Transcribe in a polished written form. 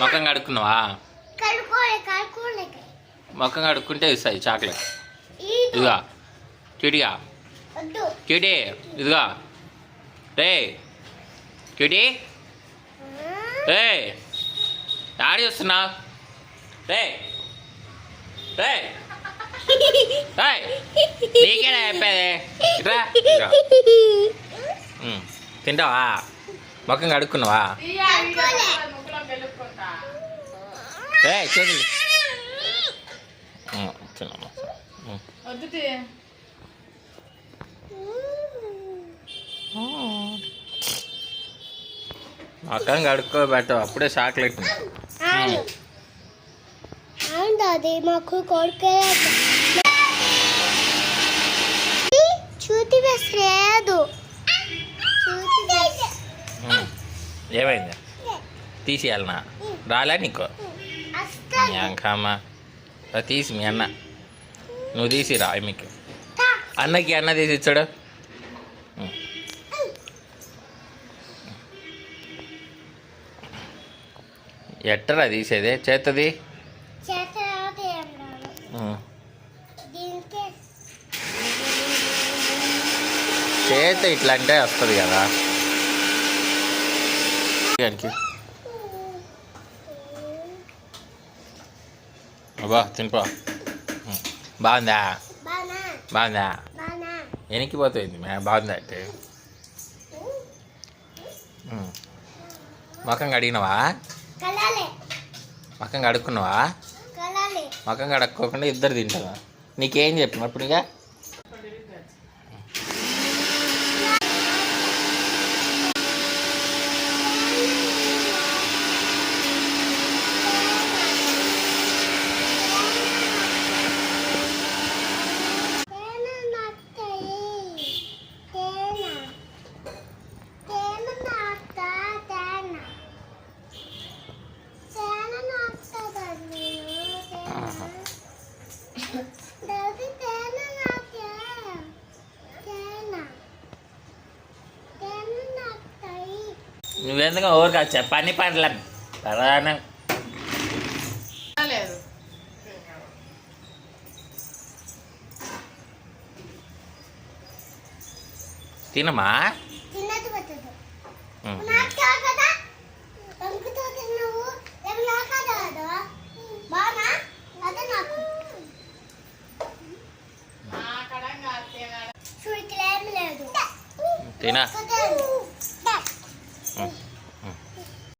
మొఖం కడుక్కున్నావా? మొఖం కడుక్కుంటే ఇస్తాయి చాక్లెట్. ఇదిగా క్యూటీగా క్యూటీ, ఇదిగా రే క్యూటీ, రే ఆడి వస్తున్నా రే రే నీకేనా చెప్పేది? ఇట్రా తింటావా? మొఖం కడుక్కున్నావా? రే చేతులు మొఖం కడుక్కోబెట్టావు అప్పుడే చాక్లెట్. మాకు కొడుకు చూతి వేసలేదు. ఏమైంది? తీసేయాలనా? రాలే నీకు? అంకమ్మా తీసి మీ అన్న, నువ్వు తీసిరా మీకు. అన్నకి అన్న తీసి ఇచ్చాడు. ఎట్టరా తీసేది? చేత్తది చేత ఇట్లా అంటే వస్తుంది కదా. అబ్బా తినిపో. బాగుందా? బాగుందా? ఎనికిపోతుంది బాగుందా అంటే. మొఖం కడిగినవా? మొఖం కడుక్కున్నావా? మొఖం కడుక్కోకుండా ఇద్దరు తింటావా? నీకేం చెప్పిన ఇప్పుడు? ఇక నువ్వెందుకు ఊరికా చెప్పని పడలే ప్రధానం. తినమా? తినా